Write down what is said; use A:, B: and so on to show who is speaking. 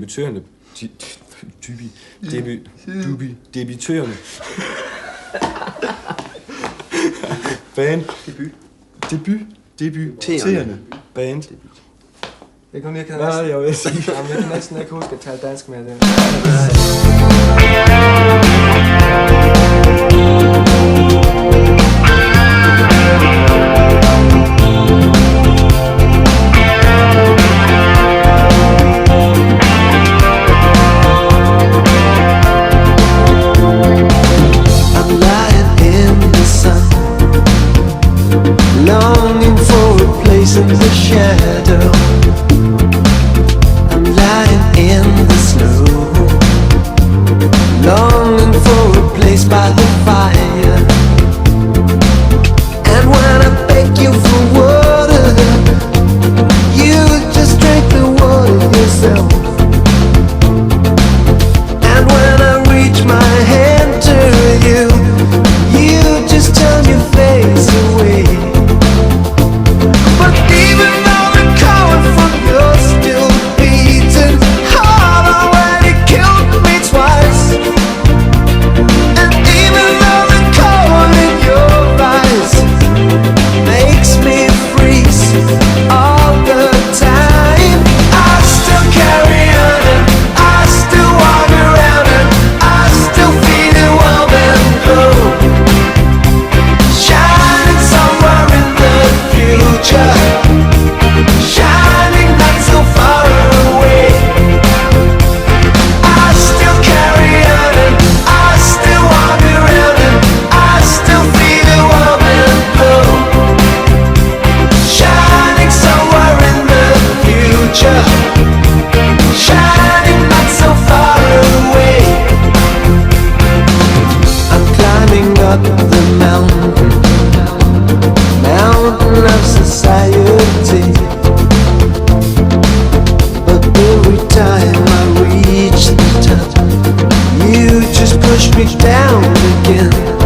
A: debitørerne... Debitørerne... Band... Debutterende band...
B: Jeg kan næsten ikke huske at tale dansk med det.
C: Longing for a place in the shadow. I'm lying in the snow, longing for a place by the fire. And when I beg you for water, you just drink the water yourself. And when I reach my hand to you, you just turn your face away. But even though the cold from your still beating heart already killed me twice, and even though the cold in your eyes makes me freeze all the time, I still carry on and I still walk around and I still feel it warm and glow, shining somewhere in the future, shining not so far away. I still carry on and I still walk around and I still feel it warm and glow, shining somewhere in the future, shining not so far away. I'm climbing up the mountain of society, but every time I reach the top, you just push me down again.